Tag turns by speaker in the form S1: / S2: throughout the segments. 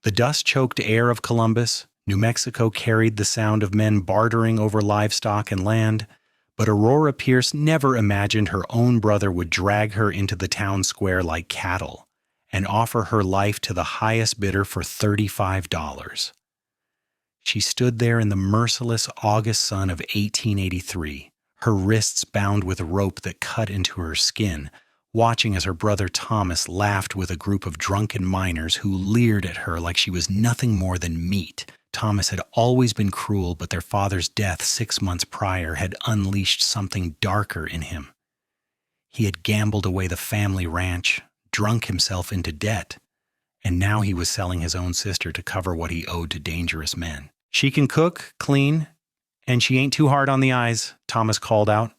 S1: The dust-choked air of Columbus, New Mexico carried the sound of men bartering over livestock and land, but Aurora Pierce never imagined her own brother would drag her into the town square like cattle and offer her life to the highest bidder for $35. She stood there in the merciless August sun of 1883, her wrists bound with a rope that cut into her skin, watching as her brother Thomas laughed with a group of drunken miners who leered at her like she was nothing more than meat. Thomas had always been cruel, but their father's death 6 months prior had unleashed something darker in him. He had gambled away the family ranch, drunk himself into debt, and now he was selling his own sister to cover what he owed to dangerous men. "She can cook, clean, and she ain't too hard on the eyes," Thomas called out,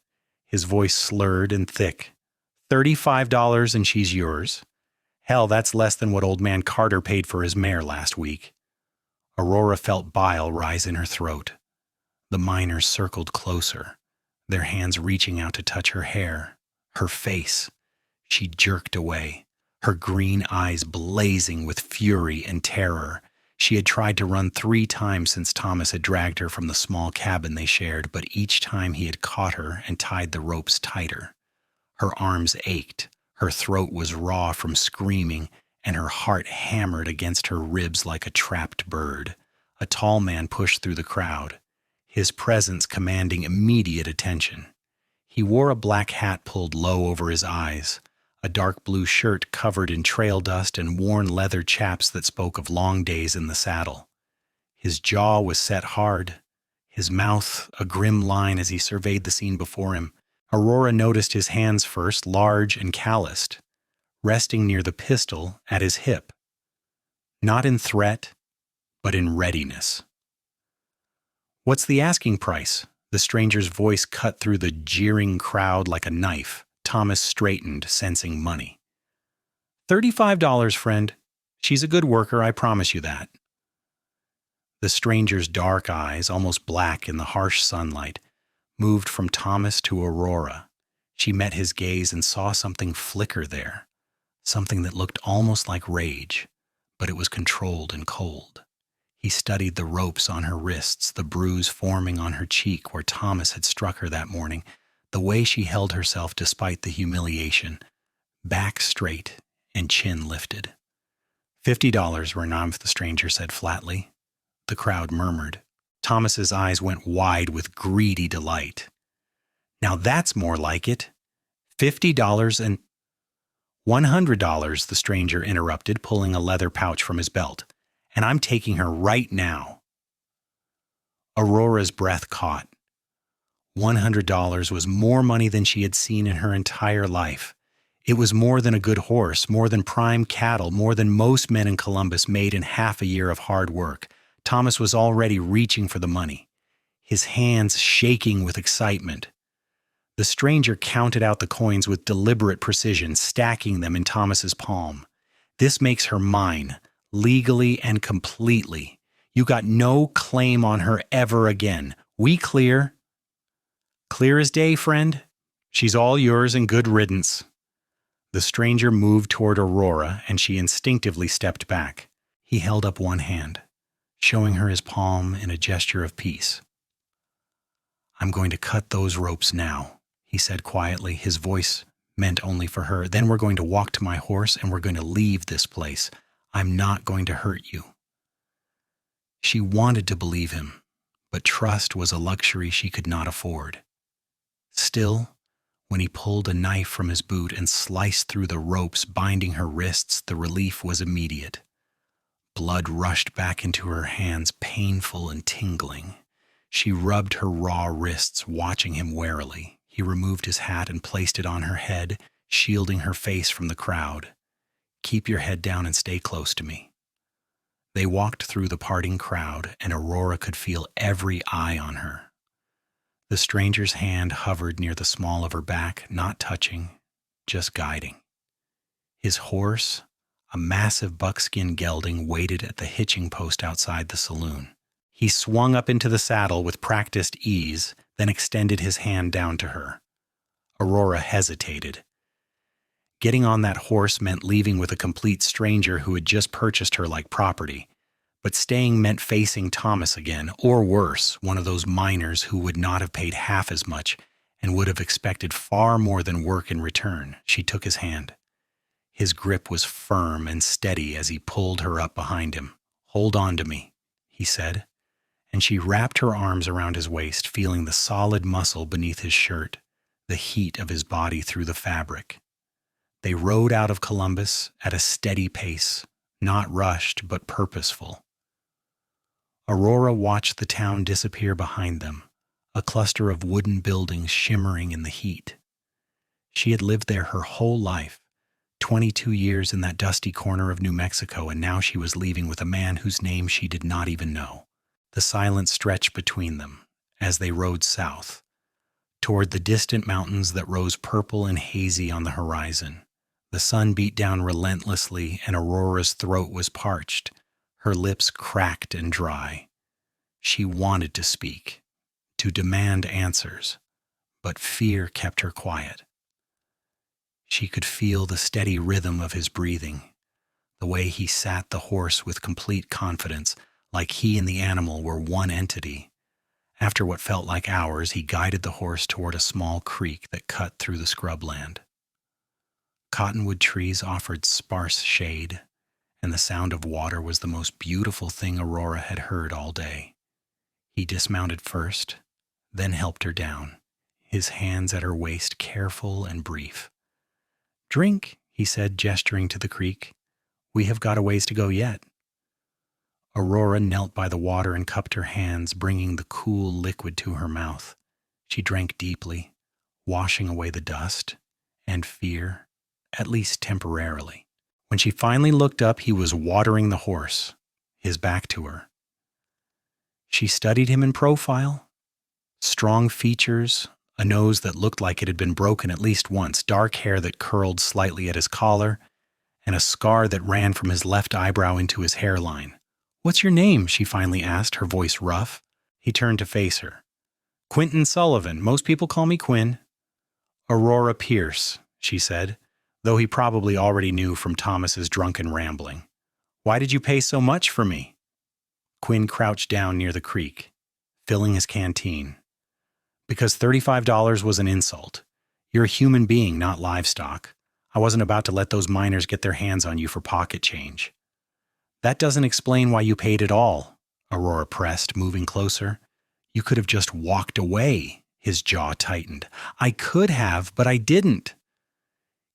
S1: his voice slurred and thick. $35 and she's yours. Hell, that's less than what old man Carter paid for his mare last week. Aurora felt bile rise in her throat. The miners circled closer, their hands reaching out to touch her hair, her face. She jerked away, her green eyes blazing with fury and terror. She had tried to run 3 times since Thomas had dragged her from the small cabin they shared, but each time he had caught her and tied the ropes tighter. Her arms ached, her throat was raw from screaming, and her heart hammered against her ribs like a trapped bird. A tall man pushed through the crowd, his presence commanding immediate attention. He wore a black hat pulled low over his eyes, a dark blue shirt covered in trail dust, and worn leather chaps that spoke of long days in the saddle. His jaw was set hard, his mouth a grim line as he surveyed the scene before him. Aurora noticed his hands first, large and calloused, resting near the pistol at his hip. Not in threat, but in readiness. "What's the asking price?" The stranger's voice cut through the jeering crowd like a knife. Thomas straightened, sensing money. $35, friend. She's a good worker, I promise you that." The stranger's dark eyes, almost black in the harsh sunlight, moved from Thomas to Aurora. She met his gaze and saw something flicker there, something that looked almost like rage, but it was controlled and cold. He studied the ropes on her wrists, the bruise forming on her cheek where Thomas had struck her that morning, the way she held herself despite the humiliation, back straight and chin lifted. $50, Renam, the stranger said flatly. The crowd murmured. Thomas's eyes went wide with greedy delight. "Now that's more like it. $50 and—" $100, the stranger interrupted, pulling a leather pouch from his belt. "And I'm taking her right now." Aurora's breath caught. $100 was more money than she had seen in her entire life. It was more than a good horse, more than prime cattle, more than most men in Columbus made in half a year of hard work. Thomas was already reaching for the money, his hands shaking with excitement. The stranger counted out the coins with deliberate precision, stacking them in Thomas's palm. "This makes her mine, legally and completely. You got no claim on her ever again. We clear?" "Clear as day, friend. She's all yours and good riddance." The stranger moved toward Aurora, and she instinctively stepped back. He held up one hand, showing her his palm in a gesture of peace. "I'm going to cut those ropes now," he said quietly, his voice meant only for her. "Then we're going to walk to my horse and we're going to leave this place. I'm not going to hurt you." She wanted to believe him, but trust was a luxury she could not afford. Still, when he pulled a knife from his boot and sliced through the ropes binding her wrists, the relief was immediate. Blood rushed back into her hands, painful and tingling. She rubbed her raw wrists, watching him warily. He removed his hat and placed it on her head, shielding her face from the crowd. "Keep your head down and stay close to me." They walked through the parting crowd, and Aurora could feel every eye on her. The stranger's hand hovered near the small of her back, not touching, just guiding. His horse, a massive buckskin gelding, waited at the hitching post outside the saloon. He swung up into the saddle with practiced ease, then extended his hand down to her. Aurora hesitated. Getting on that horse meant leaving with a complete stranger who had just purchased her like property. But staying meant facing Thomas again, or worse, one of those miners who would not have paid half as much and would have expected far more than work in return. She took his hand. His grip was firm and steady as he pulled her up behind him. "Hold on to me," he said, and she wrapped her arms around his waist, feeling the solid muscle beneath his shirt, the heat of his body through the fabric. They rode out of Columbus at a steady pace, not rushed but purposeful. Aurora watched the town disappear behind them, a cluster of wooden buildings shimmering in the heat. She had lived there her whole life, 22 years in that dusty corner of New Mexico, and now she was leaving with a man whose name she did not even know. The silence stretched between them as they rode south, toward the distant mountains that rose purple and hazy on the horizon. The sun beat down relentlessly, and Aurora's throat was parched, her lips cracked and dry. She wanted to speak, to demand answers, but fear kept her quiet. She could feel the steady rhythm of his breathing, the way he sat the horse with complete confidence, like he and the animal were one entity. After what felt like hours, he guided the horse toward a small creek that cut through the scrubland. Cottonwood trees offered sparse shade, and the sound of water was the most beautiful thing Aurora had heard all day. He dismounted first, then helped her down, his hands at her waist careful and brief. "Drink," he said, gesturing to the creek. "We have got a ways to go yet." Aurora knelt by the water and cupped her hands, bringing the cool liquid to her mouth. She drank deeply, washing away the dust and fear, at least temporarily. When she finally looked up, he was watering the horse, his back to her. She studied him in profile. Strong features, a nose that looked like it had been broken at least once, dark hair that curled slightly at his collar, and a scar that ran from his left eyebrow into his hairline. "What's your name?" she finally asked, her voice rough. He turned to face her. "Quinn Sullivan. Most people call me Quinn." "Aurora Pierce," she said, though he probably already knew from Thomas's drunken rambling. "Why did you pay so much for me?" Quinn crouched down near the creek, filling his canteen. "Because $35 was an insult. You're a human being, not livestock. I wasn't about to let those miners get their hands on you for pocket change." "That doesn't explain why you paid at all," Aurora pressed, moving closer. "You could have just walked away." His jaw tightened. "I could have, but I didn't."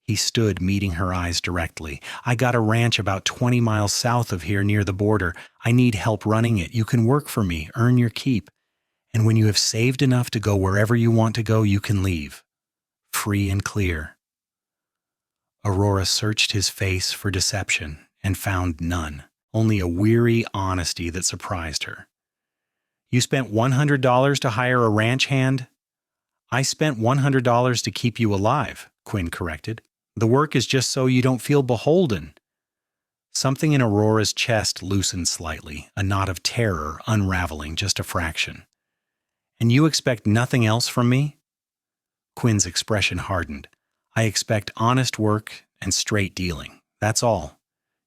S1: He stood, meeting her eyes directly. "I got a ranch about 20 miles south of here near the border. I need help running it. You can work for me, earn your keep. And when you have saved enough to go wherever you want to go, you can leave. Free and clear." Aurora searched his face for deception and found none, only a weary honesty that surprised her. "You spent $100 to hire a ranch hand?" "I spent $100 to keep you alive," Quinn corrected. "The work is just so you don't feel beholden." Something in Aurora's chest loosened slightly, a knot of terror unraveling just a fraction. "And you expect nothing else from me?" Quinn's expression hardened. "I expect honest work and straight dealing. That's all.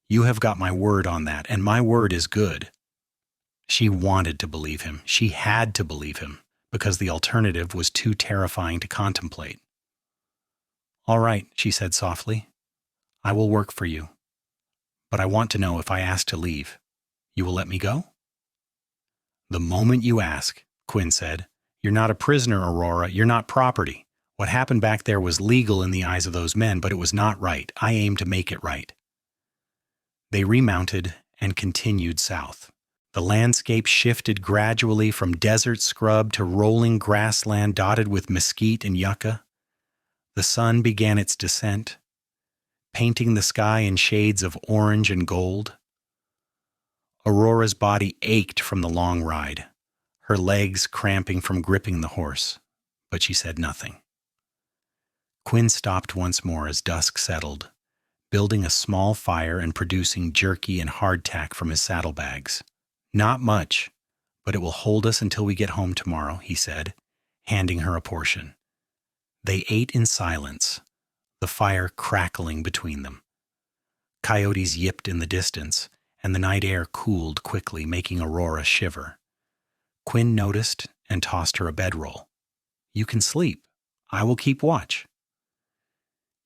S1: You have got my word on that, and my word is good." She wanted to believe him. She had to believe him, because the alternative was too terrifying to contemplate. "All right," she said softly. "I will work for you. But I want to know, if I ask to leave, you will let me go?" "The moment you ask," Quinn said. "You're not a prisoner, Aurora. You're not property. What happened back there was legal in the eyes of those men, but it was not right. I aim to make it right." They remounted and continued south. The landscape shifted gradually from desert scrub to rolling grassland dotted with mesquite and yucca. The sun began its descent, painting the sky in shades of orange and gold. Aurora's body ached from the long ride, her legs cramping from gripping the horse, but she said nothing. Quinn stopped once more as dusk settled, building a small fire and producing jerky and hardtack from his saddlebags. "Not much, but it will hold us until we get home tomorrow," he said, handing her a portion. They ate in silence, the fire crackling between them. Coyotes yipped in the distance, and the night air cooled quickly, making Aurora shiver. Quinn noticed and tossed her a bedroll. "You can sleep. I will keep watch."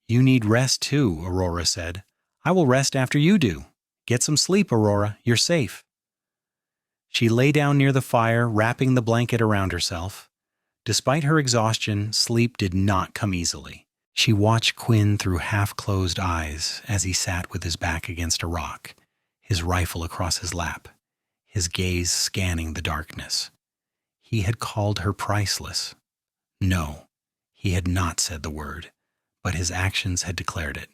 S1: "You need rest too," Aurora said. "I will rest after you do. Get some sleep, Aurora. You're safe." She lay down near the fire, wrapping the blanket around herself. Despite her exhaustion, sleep did not come easily. She watched Quinn through half-closed eyes as he sat with his back against a rock, his rifle across his lap, his gaze scanning the darkness. He had called her priceless. No, he had not said the word, but his actions had declared it.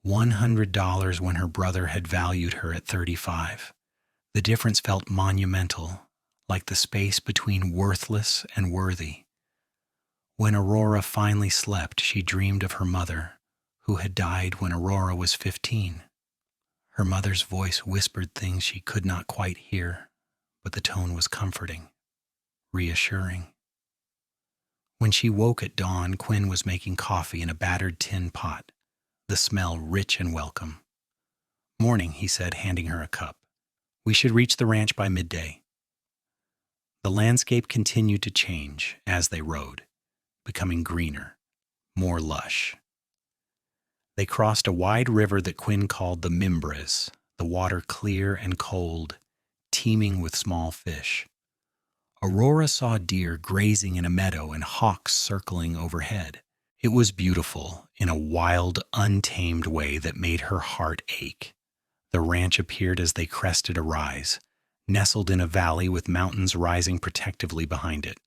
S1: $100 when her brother had valued her at 35. The difference felt monumental, like the space between worthless and worthy. When Aurora finally slept, she dreamed of her mother, who had died when Aurora was 15. Her mother's voice whispered things she could not quite hear, but the tone was comforting, reassuring. When she woke at dawn, Quinn was making coffee in a battered tin pot, the smell rich and welcome. "Morning," he said, handing her a cup. "We should reach the ranch by midday." The landscape continued to change as they rode, becoming greener, more lush. They crossed a wide river that Quinn called the Mimbres, the water clear and cold, teeming with small fish. Aurora saw deer grazing in a meadow and hawks circling overhead. It was beautiful in a wild, untamed way that made her heart ache. The ranch appeared as they crested a rise, nestled in a valley with mountains rising protectively behind it.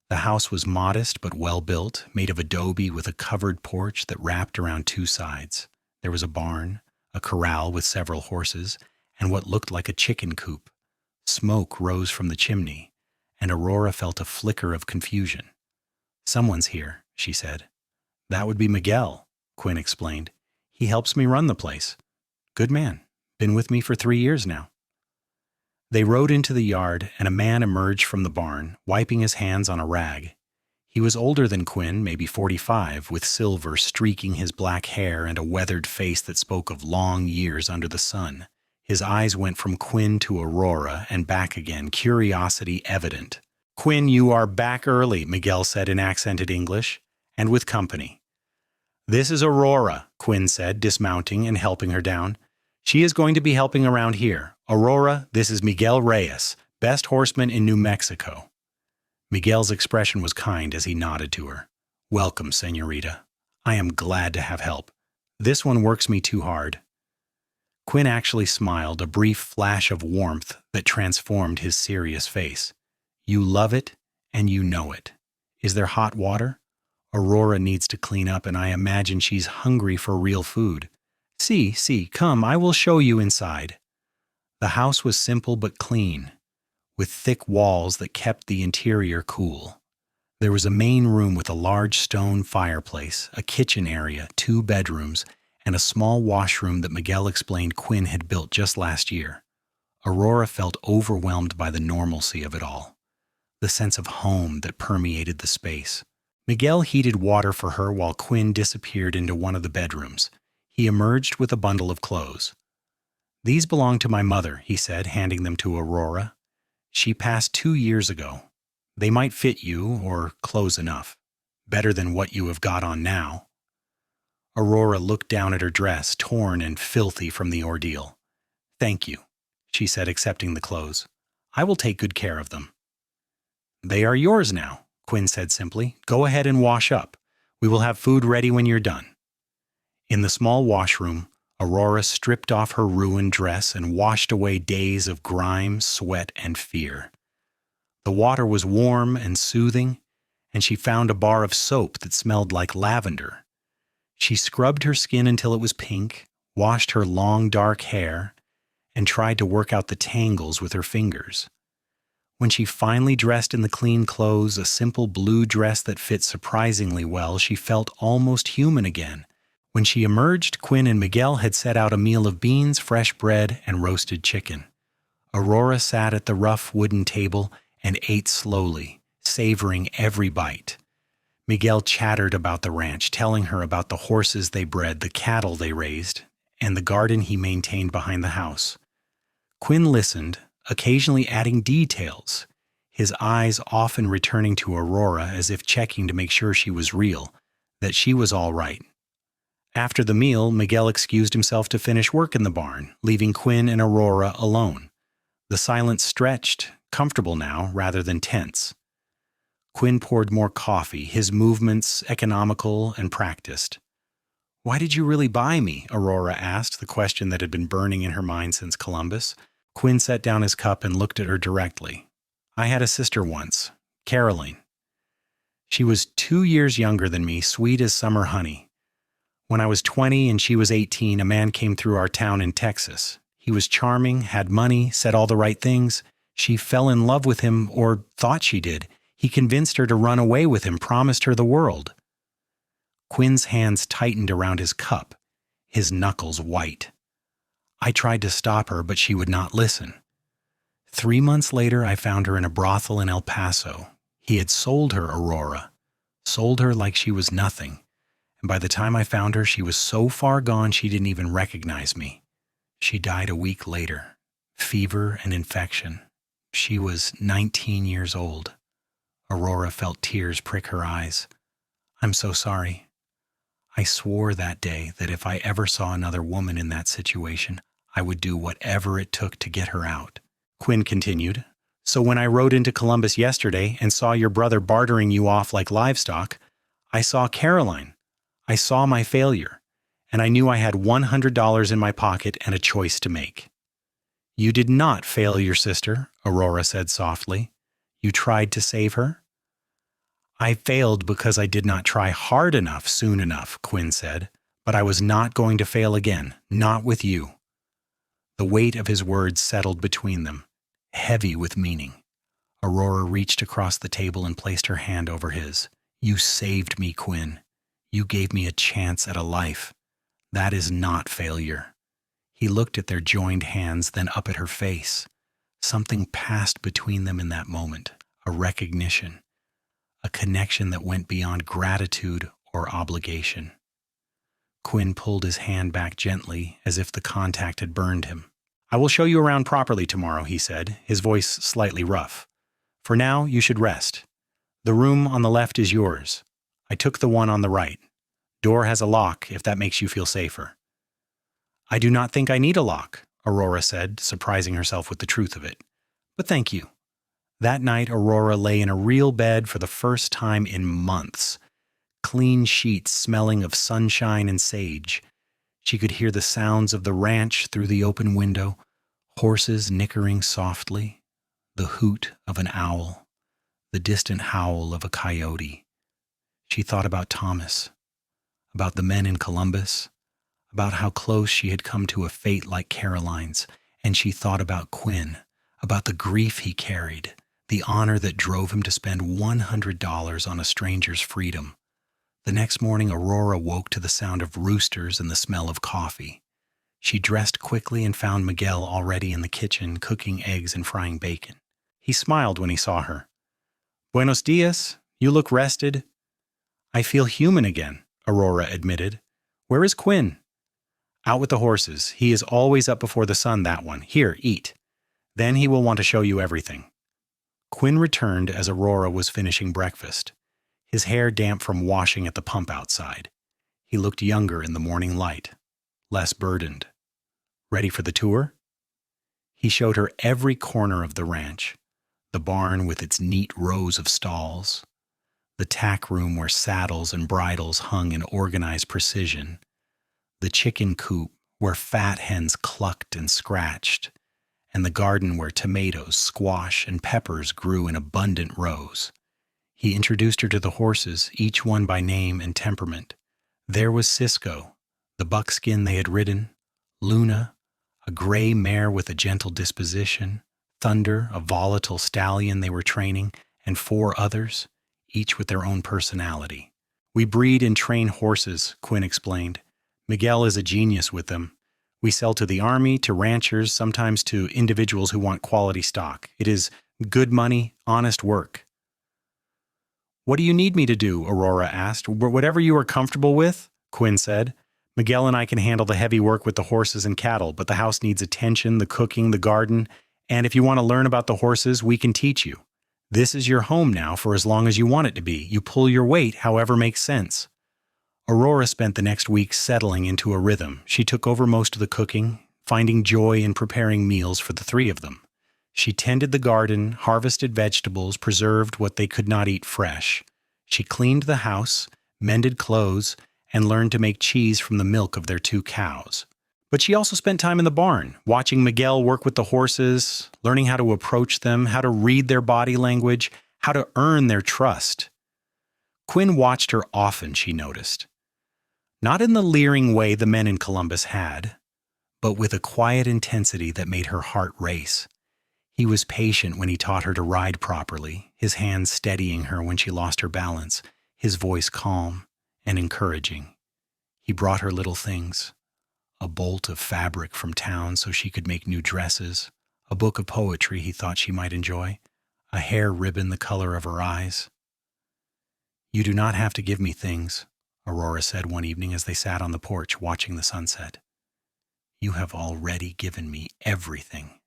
S1: The house was modest but well-built, made of adobe with a covered porch that wrapped around two sides. There was a barn, a corral with several horses, and what looked like a chicken coop. Smoke rose from the chimney, and Aurora felt a flicker of confusion. "Someone's here," she said. "That would be Miguel," Quinn explained. "He helps me run the place. Good man. Been with me for 3 years now." They rode into the yard, and a man emerged from the barn, wiping his hands on a rag. He was older than Quinn, maybe 45, with silver streaking his black hair and a weathered face that spoke of long years under the sun. His eyes went from Quinn to Aurora and back again, curiosity evident. "Quinn, you are back early," Miguel said in accented English, "and with company." "This is Aurora," Quinn said, dismounting and helping her down. "She is going to be helping around here. Aurora, this is Miguel Reyes, best horseman in New Mexico." Miguel's expression was kind as he nodded to her. "Welcome, señorita. I am glad to have help. This one works me too hard." Quinn actually smiled, a brief flash of warmth that transformed his serious face. "You love it, and you know it. Is there hot water? Aurora needs to clean up, and I imagine she's hungry for real food. See, come, I will show you inside." The house was simple but clean, with thick walls that kept the interior cool. There was a main room with a large stone fireplace, a kitchen area, 2 bedrooms, and a small washroom that Miguel explained Quinn had built just last year. Aurora felt overwhelmed by the normalcy of it all, the sense of home that permeated the space. Miguel heated water for her while Quinn disappeared into one of the bedrooms. He emerged with a bundle of clothes. "These belong to my mother," he said, handing them to Aurora. "She passed 2 years ago. They might fit you, or close enough. Better than what you have got on now." Aurora looked down at her dress, torn and filthy from the ordeal. "Thank you," she said, accepting the clothes. "I will take good care of them." "They are yours now," Quinn said simply. "Go ahead and wash up. We will have food ready when you're done." In the small washroom, Aurora stripped off her ruined dress and washed away days of grime, sweat, and fear. The water was warm and soothing, and she found a bar of soap that smelled like lavender. She scrubbed her skin until it was pink, washed her long dark hair, and tried to work out the tangles with her fingers. When she finally dressed in the clean clothes, a simple blue dress that fit surprisingly well, she felt almost human again. When she emerged, Quinn and Miguel had set out a meal of beans, fresh bread, and roasted chicken. Aurora sat at the rough wooden table and ate slowly, savoring every bite. Miguel chattered about the ranch, telling her about the horses they bred, the cattle they raised, and the garden he maintained behind the house. Quinn listened, occasionally adding details, his eyes often returning to Aurora as if checking to make sure she was real, that she was all right. After the meal, Miguel excused himself to finish work in the barn, leaving Quinn and Aurora alone. The silence stretched, comfortable now rather than tense. Quinn poured more coffee, his movements economical and practiced. "Why did you really buy me?" Aurora asked, the question that had been burning in her mind since Columbus. Quinn set down his cup and looked at her directly. "I had a sister once, Caroline. She was 2 years younger than me, sweet as summer honey. When I was 20 and she was 18, a man came through our town in Texas. He was charming, had money, said all the right things. She fell in love with him, or thought she did. He convinced her to run away with him, promised her the world." Quinn's hands tightened around his cup, his knuckles white. "I tried to stop her, but she would not listen. 3 months later, I found her in a brothel in El Paso. He had sold her, Aurora, sold her like she was nothing. And by the time I found her, she was so far gone she didn't even recognize me. She died a week later. Fever and infection. She was 19 years old." Aurora felt tears prick her eyes. "I'm so sorry. I swore that day that if I ever saw another woman in that situation, I would do whatever it took to get her out." Quinn continued, "So when I rode into Columbus yesterday and saw your brother bartering you off like livestock, I saw Caroline. I saw my failure, and I knew I had $100 in my pocket and a choice to make." "You did not fail your sister," Aurora said softly. "You tried to save her?" "I failed because I did not try hard enough soon enough," Quinn said. "But I was not going to fail again, not with you." The weight of his words settled between them, heavy with meaning. Aurora reached across the table and placed her hand over his. "You saved me, Quinn. You gave me a chance at a life. That is not failure." He looked at their joined hands, then up at her face. Something passed between them in that moment, a recognition, a connection that went beyond gratitude or obligation. Quinn pulled his hand back gently, as if the contact had burned him. "I will show you around properly tomorrow," he said, his voice slightly rough. "For now, you should rest. The room on the left is yours. I took the one on the right. Door has a lock, if that makes you feel safer." "I do not think I need a lock," Aurora said, surprising herself with the truth of it. "But thank you." That night, Aurora lay in a real bed for the first time in months. Clean sheets smelling of sunshine and sage. She could hear the sounds of the ranch through the open window, horses nickering softly, the hoot of an owl, the distant howl of a coyote. She thought about Thomas, about the men in Columbus, about how close she had come to a fate like Caroline's, and she thought about Quinn, about the grief he carried, the honor that drove him to spend $100 on a stranger's freedom. The next morning, Aurora woke to the sound of roosters and the smell of coffee. She dressed quickly and found Miguel already in the kitchen, cooking eggs and frying bacon. He smiled when he saw her. "Buenos dias. You look rested." "I feel human again," Aurora admitted. "Where is Quinn?" "Out with the horses. He is always up before the sun, that one. Here, eat. Then he will want to show you everything." Quinn returned as Aurora was finishing breakfast, his hair damp from washing at the pump outside. He looked younger in the morning light, less burdened. "Ready for the tour?" He showed her every corner of the ranch, the barn with its neat rows of stalls, the tack room where saddles and bridles hung in organized precision, the chicken coop where fat hens clucked and scratched, and the garden where tomatoes, squash, and peppers grew in abundant rows. He introduced her to the horses, each one by name and temperament. There was Cisco, the buckskin they had ridden, Luna, a gray mare with a gentle disposition, Thunder, a volatile stallion they were training, and 4 others, each with their own personality. "We breed and train horses," Quinn explained. "Miguel is a genius with them. We sell to the army, to ranchers, sometimes to individuals who want quality stock. It is good money, honest work." "What do you need me to do?" Aurora asked. "Whatever you are comfortable with," Quinn said. Miguel and I can handle the heavy work with the horses and cattle, but the house needs attention, the cooking, the garden, and if you want to learn about the horses, we can teach you. This is your home now for as long as you want it to be. You pull your weight however makes sense. Aurora spent the next week settling into a rhythm. She took over most of the cooking, finding joy in preparing meals for the three of them. She tended the garden, harvested vegetables, preserved what they could not eat fresh. She cleaned the house, mended clothes, and learned to make cheese from the milk of their 2 cows. But she also spent time in the barn, watching Miguel work with the horses, learning how to approach them, how to read their body language, how to earn their trust. Quinn watched her often, she noticed. Not in the leering way the men in Columbus had, but with a quiet intensity that made her heart race. He was patient when he taught her to ride properly, his hands steadying her when she lost her balance, his voice calm and encouraging. He brought her little things, a bolt of fabric from town so she could make new dresses, a book of poetry he thought she might enjoy, a hair ribbon the color of her eyes. "You do not have to give me things," Aurora said one evening as they sat on the porch watching the sunset. "You have already given me everything."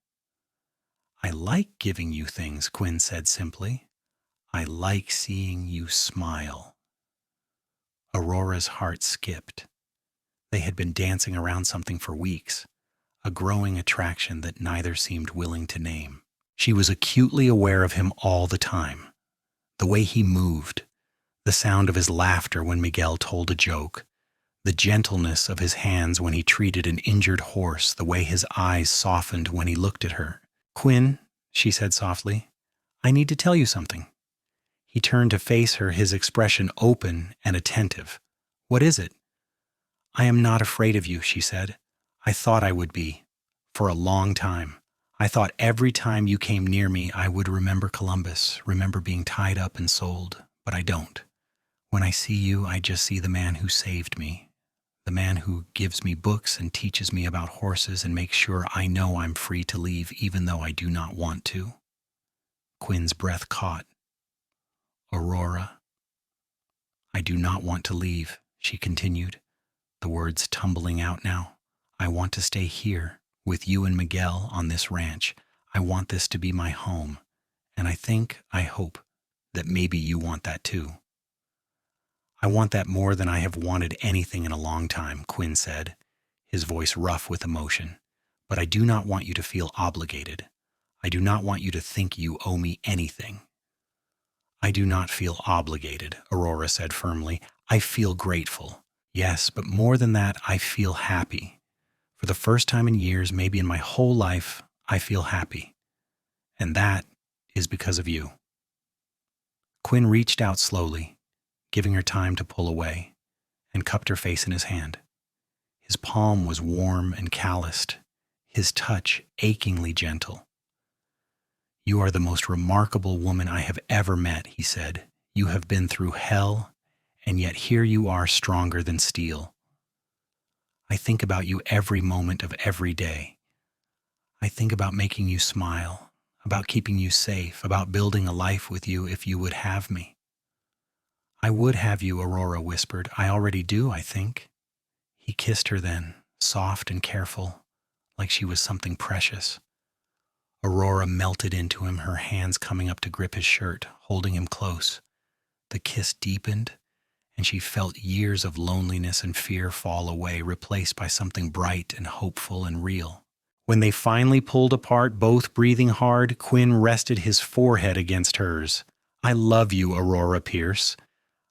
S1: "I like giving you things," Quinn said simply. "I like seeing you smile." Aurora's heart skipped. They had been dancing around something for weeks, a growing attraction that neither seemed willing to name. She was acutely aware of him all the time. The way he moved, the sound of his laughter when Miguel told a joke, the gentleness of his hands when he treated an injured horse, the way his eyes softened when he looked at her. "Quinn," she said softly, "I need to tell you something." He turned to face her, his expression open and attentive. "What is it?" "I am not afraid of you," she said. "I thought I would be. For a long time. I thought every time you came near me I would remember Columbus, remember being tied up and sold, but I don't. When I see you, I just see the man who saved me, the man who gives me books and teaches me about horses and makes sure I know I'm free to leave even though I do not want to." Quinn's breath caught. "Aurora, I do not want to leave," she continued, the words tumbling out now. "I want to stay here with you and Miguel on this ranch. I want this to be my home, and I hope that maybe you want that too." "I want that more than I have wanted anything in a long time," Quinn said, his voice rough with emotion. "But I do not want you to feel obligated. I do not want you to think you owe me anything." "I do not feel obligated," Aurora said firmly. "I feel grateful. Yes, but more than that, I feel happy. For the first time in years, maybe in my whole life, I feel happy. And that is because of you." Quinn reached out slowly, giving her time to pull away, and cupped her face in his hand. His palm was warm and calloused, his touch achingly gentle. "You are the most remarkable woman I have ever met," he said. "You have been through hell, and yet here you are stronger than steel. I think about you every moment of every day. I think about making you smile, about keeping you safe, about building a life with you if you would have me." "I would have you," Aurora whispered. "I already do, I think." He kissed her then, soft and careful, like she was something precious. Aurora melted into him, her hands coming up to grip his shirt, holding him close. The kiss deepened, and she felt years of loneliness and fear fall away, replaced by something bright and hopeful and real. When they finally pulled apart, both breathing hard, Quinn rested his forehead against hers. "I love you, Aurora Pierce.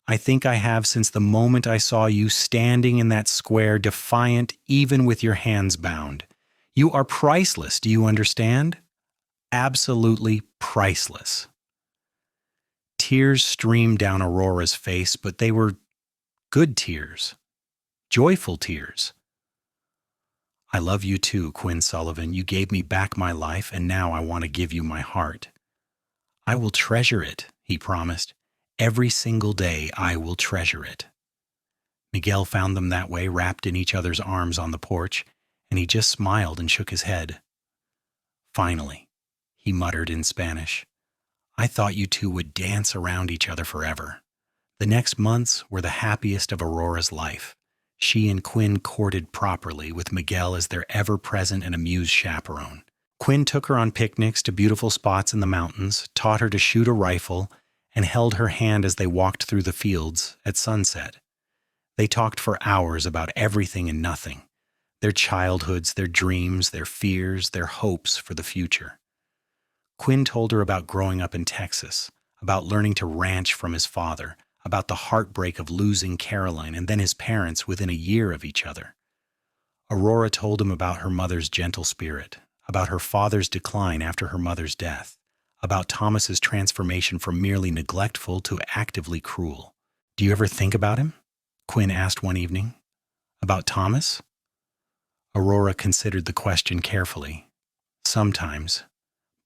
S1: I think I have since the moment I saw you standing in that square, defiant even with your hands bound. You are priceless, do you understand? Absolutely priceless." Tears streamed down Aurora's face, but they were good tears, joyful tears. "I love you too, Quinn Sullivan. You gave me back my life, and now I want to give you my heart." "I will treasure it," he promised. "Every single day I will treasure it." Miguel found them that way, wrapped in each other's arms on the porch, and he just smiled and shook his head. "Finally," he muttered in Spanish, "I thought you two would dance around each other forever." The next months were the happiest of Aurora's life. She and Quinn courted properly, with Miguel as their ever-present and amused chaperone. Quinn took her on picnics to beautiful spots in the mountains, taught her to shoot a rifle, and held her hand as they walked through the fields at sunset. They talked for hours about everything and nothing, their childhoods, their dreams, their fears, their hopes for the future. Quinn told her about growing up in Texas, about learning to ranch from his father, about the heartbreak of losing Caroline and then his parents within a year of each other. Aurora told him about her mother's gentle spirit, about her father's decline after her mother's death, about Thomas's transformation from merely neglectful to actively cruel. "Do you ever think about him?" Quinn asked one evening. "About Thomas?" Aurora considered the question carefully. "Sometimes,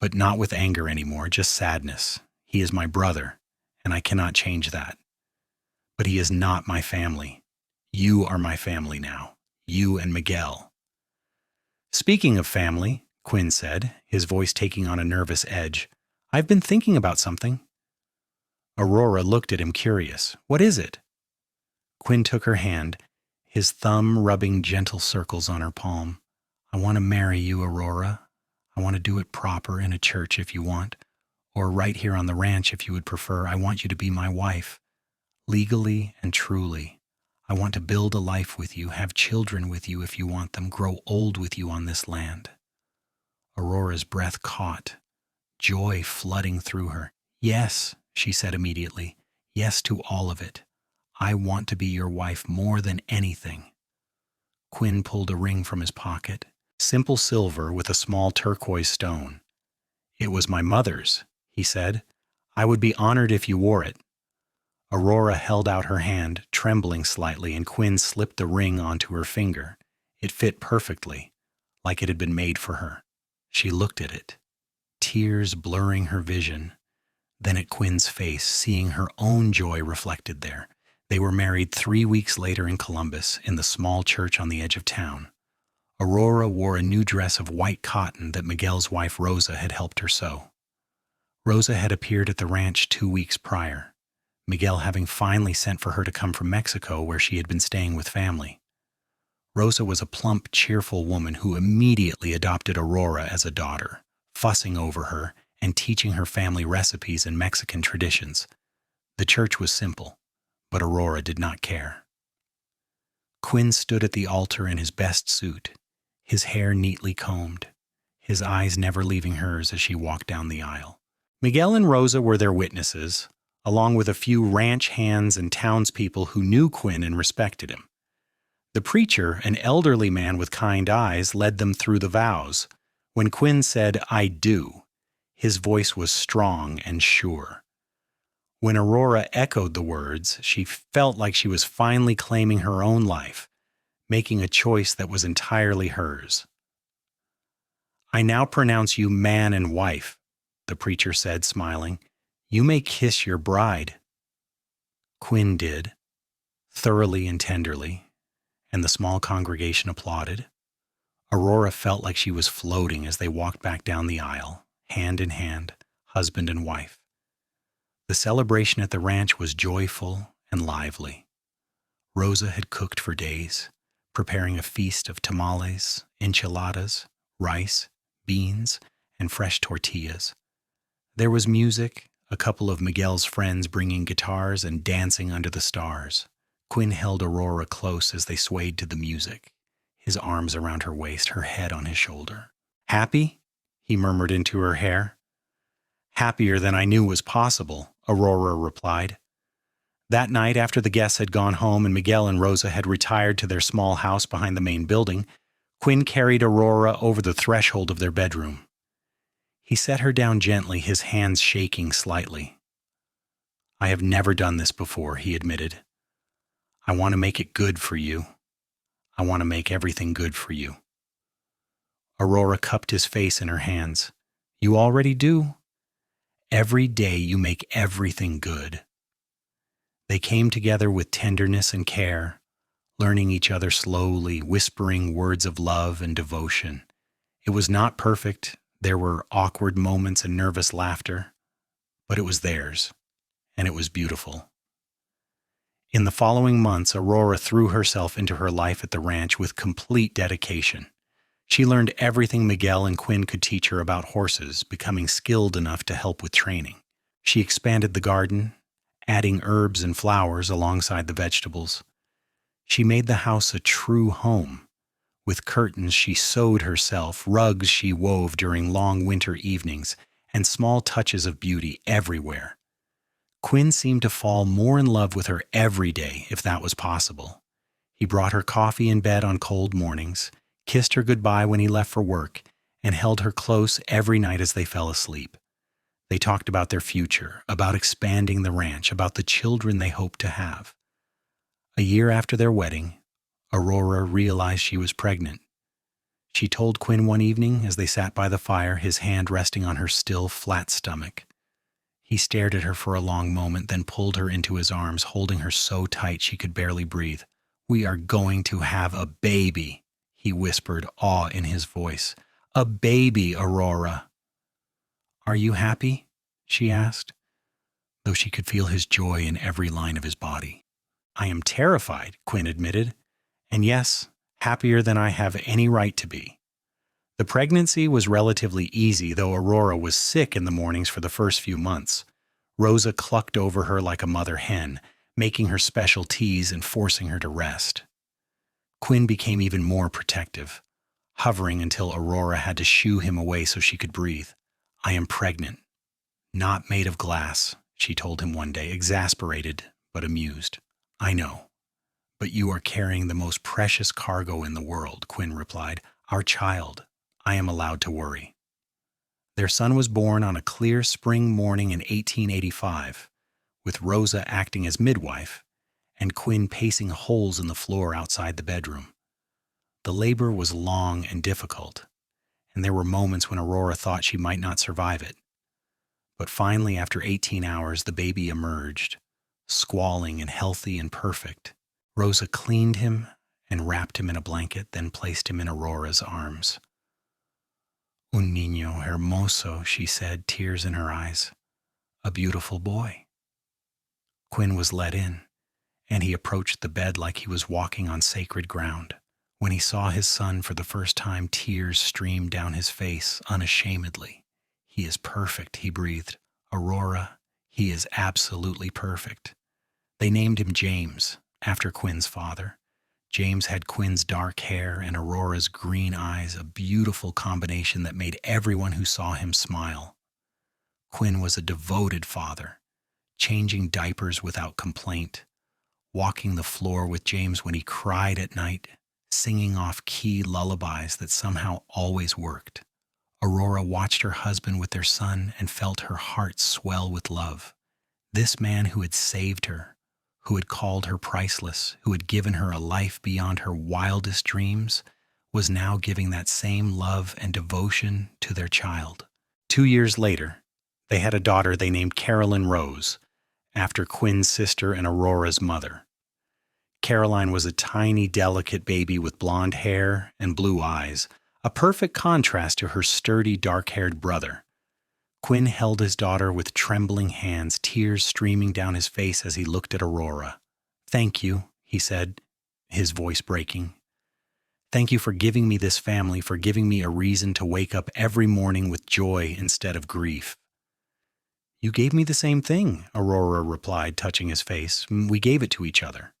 S1: but not with anger anymore, just sadness. He is my brother, and I cannot change that. But he is not my family. You are my family now, you and Miguel." "Speaking of family," Quinn said, his voice taking on a nervous edge, "I've been thinking about something." Aurora looked at him curious. "What is it?" Quinn took her hand, his thumb rubbing gentle circles on her palm. "I want to marry you, Aurora. I want to do it proper in a church if you want, or right here on the ranch if you would prefer. I want you to be my wife, legally and truly. I want to build a life with you, have children with you if you want them, grow old with you on this land." Aurora's breath caught, joy flooding through her. "Yes," she said immediately. "Yes to all of it. I want to be your wife more than anything." Quinn pulled a ring from his pocket, simple silver with a small turquoise stone. "It was my mother's," he said. "I would be honored if you wore it." Aurora held out her hand, trembling slightly, and Quinn slipped the ring onto her finger. It fit perfectly, like it had been made for her. She looked at it, tears blurring her vision, then at Quinn's face, seeing her own joy reflected there. They were married 3 weeks later in Columbus, in the small church on the edge of town. Aurora wore a new dress of white cotton that Miguel's wife Rosa had helped her sew. Rosa had appeared at the ranch 2 weeks prior, Miguel having finally sent for her to come from Mexico, where she had been staying with family. Rosa was a plump, cheerful woman who immediately adopted Aurora as a daughter, fussing over her and teaching her family recipes and Mexican traditions. The church was simple, but Aurora did not care. Quinn stood at the altar in his best suit, his hair neatly combed, his eyes never leaving hers as she walked down the aisle. Miguel and Rosa were their witnesses, along with a few ranch hands and townspeople who knew Quinn and respected him. The preacher, an elderly man with kind eyes, led them through the vows. When Quinn said, "I do," his voice was strong and sure. When Aurora echoed the words, she felt like she was finally claiming her own life, making a choice that was entirely hers. "I now pronounce you man and wife," the preacher said, smiling. "You may kiss your bride." Quinn did, thoroughly and tenderly, and the small congregation applauded. Aurora felt like she was floating as they walked back down the aisle, hand in hand, husband and wife. The celebration at the ranch was joyful and lively. Rosa had cooked for days, preparing a feast of tamales, enchiladas, rice, beans, and fresh tortillas. There was music, a couple of Miguel's friends bringing guitars and dancing under the stars. Quinn held Aurora close as they swayed to the music, his arms around her waist, her head on his shoulder. "Happy?" he murmured into her hair. "Happier than I knew was possible," Aurora replied. That night, after the guests had gone home and Miguel and Rosa had retired to their small house behind the main building, Quinn carried Aurora over the threshold of their bedroom. He set her down gently, his hands shaking slightly. "I have never done this before," he admitted. "I want to make it good for you. I want to make everything good for you." Aurora cupped his face in her hands. "You already do. Every day you make everything good." They came together with tenderness and care, learning each other slowly, whispering words of love and devotion. It was not perfect. There were awkward moments and nervous laughter, but it was theirs, and it was beautiful. In the following months, Aurora threw herself into her life at the ranch with complete dedication. She learned everything Miguel and Quinn could teach her about horses, becoming skilled enough to help with training. She expanded the garden, adding herbs and flowers alongside the vegetables. She made the house a true home. With curtains she sewed herself, rugs she wove during long winter evenings, and small touches of beauty everywhere. Quinn seemed to fall more in love with her every day, if that was possible. He brought her coffee in bed on cold mornings, kissed her goodbye when he left for work, and held her close every night as they fell asleep. They talked about their future, about expanding the ranch, about the children they hoped to have. A year after their wedding, Aurora realized she was pregnant. She told Quinn one evening as they sat by the fire, his hand resting on her still, flat stomach. He stared at her for a long moment, then pulled her into his arms, holding her so tight she could barely breathe. "We are going to have a baby," he whispered, awe in his voice. "A baby, Aurora." "Are you happy?" she asked, though she could feel his joy in every line of his body. "I am terrified," Quinn admitted, "and yes, happier than I have any right to be." The pregnancy was relatively easy, though Aurora was sick in the mornings for the first few months. Rosa clucked over her like a mother hen, making her special teas and forcing her to rest. Quinn became even more protective, hovering until Aurora had to shoo him away so she could breathe. "I am pregnant. Not made of glass," she told him one day, exasperated but amused. "I know. But you are carrying the most precious cargo in the world," Quinn replied. "Our child. I am allowed to worry." Their son was born on a clear spring morning in 1885, with Rosa acting as midwife and Quinn pacing holes in the floor outside the bedroom. The labor was long and difficult, and there were moments when Aurora thought she might not survive it. But finally, after 18 hours, the baby emerged, squalling and healthy and perfect. Rosa cleaned him and wrapped him in a blanket, then placed him in Aurora's arms. "Un niño hermoso," she said, tears in her eyes. "A beautiful boy." Quinn was let in, and he approached the bed like he was walking on sacred ground. When he saw his son for the first time, tears streamed down his face unashamedly. "He is perfect," he breathed. "Aurora, he is absolutely perfect." They named him James, after Quinn's father. James had Quinn's dark hair and Aurora's green eyes, a beautiful combination that made everyone who saw him smile. Quinn was a devoted father, changing diapers without complaint, walking the floor with James when he cried at night, singing off-key lullabies that somehow always worked. Aurora watched her husband with their son and felt her heart swell with love. This man who had saved her, who had called her priceless, who had given her a life beyond her wildest dreams, was now giving that same love and devotion to their child. 2 years later, they had a daughter they named Caroline Rose, after Quinn's sister and Aurora's mother. Caroline was a tiny, delicate baby with blonde hair and blue eyes, a perfect contrast to her sturdy, dark-haired brother. Quinn held his daughter with trembling hands, tears streaming down his face as he looked at Aurora. "Thank you," he said, his voice breaking. "Thank you for giving me this family, for giving me a reason to wake up every morning with joy instead of grief." "You gave me the same thing," Aurora replied, touching his face. "We gave it to each other."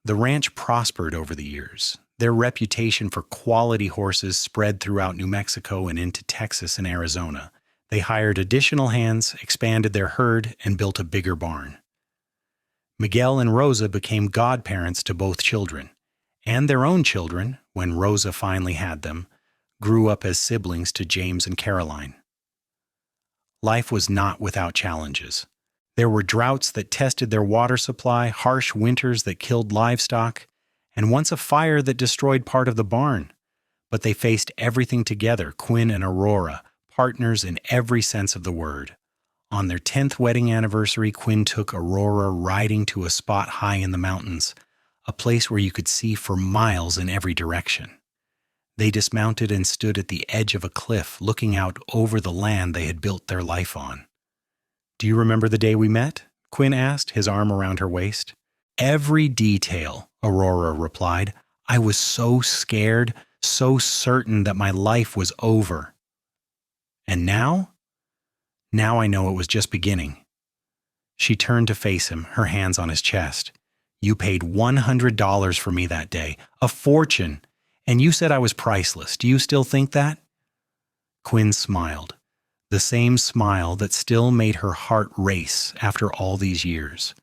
S1: The ranch prospered over the years. Their reputation for quality horses spread throughout New Mexico and into Texas and Arizona. They hired additional hands, expanded their herd, and built a bigger barn. Miguel and Rosa became godparents to both children, and their own children, when Rosa finally had them, grew up as siblings to James and Caroline. Life was not without challenges. There were droughts that tested their water supply, harsh winters that killed livestock, and once a fire that destroyed part of the barn. But they faced everything together, Quinn and Aurora, partners in every sense of the word. On their 10th wedding anniversary, Quinn took Aurora riding to a spot high in the mountains, a place where you could see for miles in every direction. They dismounted and stood at the edge of a cliff, looking out over the land they had built their life on. "Do you remember the day we met?" Quinn asked, his arm around her waist. Every detail, Aurora replied. I was so scared, so certain that my life was over. And now? Now I know it was just beginning. She turned to face him, her hands on his chest. You paid $100 for me that day, a fortune, and you said I was priceless. Do you still think that? Quinn smiled, the same smile that still made her heart race after all these years.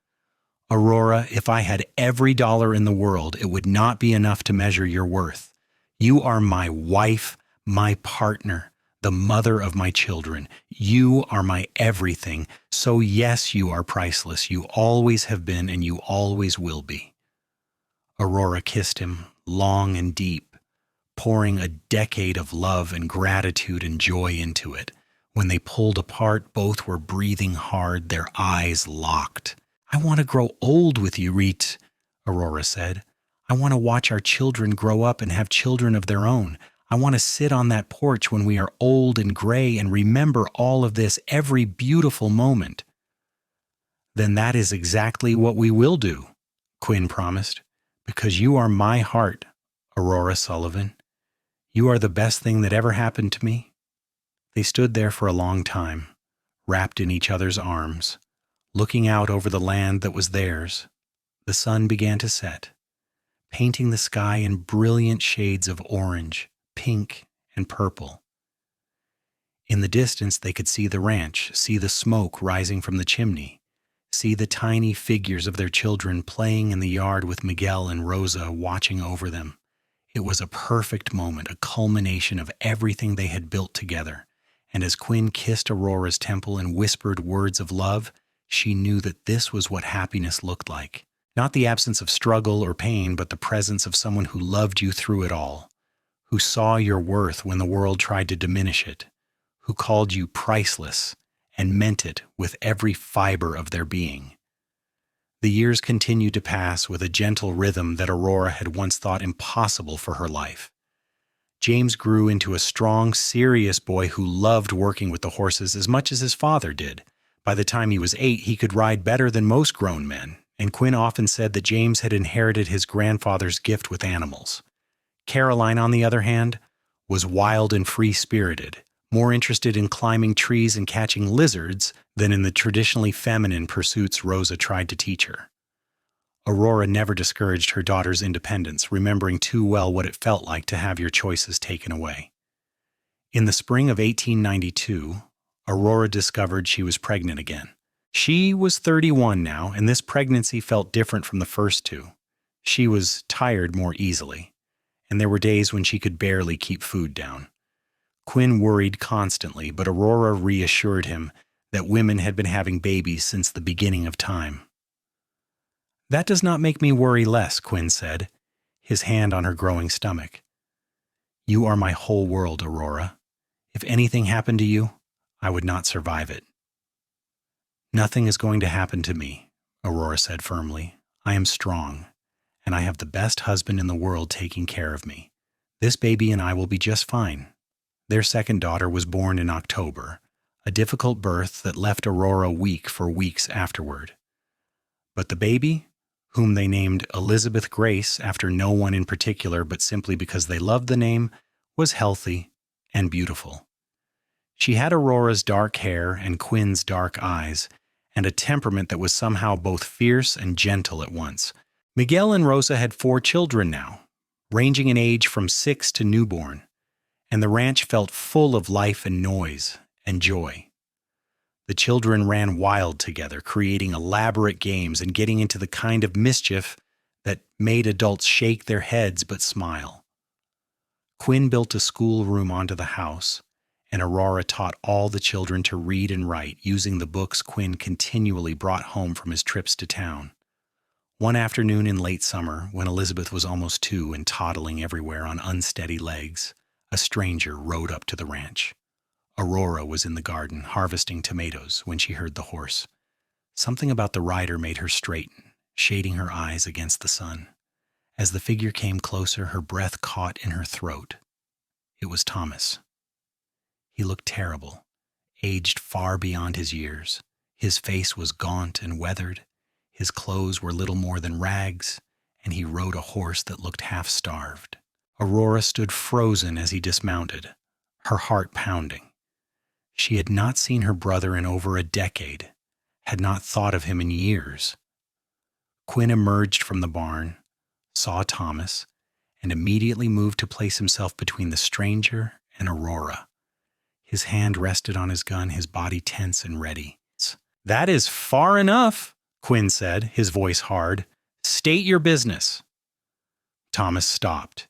S1: Aurora, if I had every dollar in the world, it would not be enough to measure your worth. You are my wife, my partner, the mother of my children. You are my everything. So yes, you are priceless. You always have been and you always will be. Aurora kissed him long and deep, pouring a decade of love and gratitude and joy into it. When they pulled apart, both were breathing hard, their eyes locked. I want to grow old with you, Reet, Aurora said. I want to watch our children grow up and have children of their own. I want to sit on that porch when we are old and gray and remember all of this, every beautiful moment. Then that is exactly what we will do, Quinn promised, because you are my heart, Aurora Sullivan. You are the best thing that ever happened to me. They stood there for a long time, wrapped in each other's arms, looking out over the land that was theirs. The sun began to set, painting the sky in brilliant shades of orange, pink, and purple. In the distance, they could see the ranch, see the smoke rising from the chimney, see the tiny figures of their children playing in the yard with Miguel and Rosa watching over them. It was a perfect moment, a culmination of everything they had built together. And as Quinn kissed Aurora's temple and whispered words of love, she knew that this was what happiness looked like. Not the absence of struggle or pain, but the presence of someone who loved you through it all, who saw your worth when the world tried to diminish it, who called you priceless and meant it with every fiber of their being. The years continued to pass with a gentle rhythm that Aurora had once thought impossible for her life. James grew into a strong, serious boy who loved working with the horses as much as his father did. By the time he was 8, he could ride better than most grown men, and Quinn often said that James had inherited his grandfather's gift with animals. Caroline, on the other hand, was wild and free-spirited, more interested in climbing trees and catching lizards than in the traditionally feminine pursuits Rosa tried to teach her. Aurora never discouraged her daughter's independence, remembering too well what it felt like to have your choices taken away. In the spring of 1892, Aurora discovered she was pregnant again. She was 31 now, and this pregnancy felt different from the first two. She was tired more easily, and there were days when she could barely keep food down. Quinn worried constantly, but Aurora reassured him that women had been having babies since the beginning of time. That does not make me worry less, Quinn said, his hand on her growing stomach. You are my whole world, Aurora. If anything happened to you, I would not survive it. Nothing is going to happen to me, Aurora said firmly. I am strong, and I have the best husband in the world taking care of me. This baby and I will be just fine. Their second daughter was born in October, a difficult birth that left Aurora weak for weeks afterward. But the baby, whom they named Elizabeth Grace after no one in particular but simply because they loved the name, was healthy and beautiful. She had Aurora's dark hair and Quinn's dark eyes, and a temperament that was somehow both fierce and gentle at once. Miguel and Rosa had 4 children now, ranging in age from 6 to newborn, and the ranch felt full of life and noise and joy. The children ran wild together, creating elaborate games and getting into the kind of mischief that made adults shake their heads but smile. Quinn built a schoolroom onto the house, and Aurora taught all the children to read and write using the books Quinn continually brought home from his trips to town. One afternoon in late summer, when Elizabeth was almost 2 and toddling everywhere on unsteady legs, a stranger rode up to the ranch. Aurora was in the garden harvesting tomatoes when she heard the horse. Something about the rider made her straighten, shading her eyes against the sun. As the figure came closer, her breath caught in her throat. It was Thomas. He looked terrible, aged far beyond his years. His face was gaunt and weathered, His clothes were little more than rags, and he rode a horse that looked half-starved. Aurora stood frozen as he dismounted, her heart pounding. She had not seen her brother in over a decade, had not thought of him in years. Quinn emerged from the barn, saw Thomas, and immediately moved to place himself between the stranger and Aurora. His hand rested on his gun, his body tense and ready. "That is far enough," Quinn said, his voice hard. "State your business." Thomas stopped,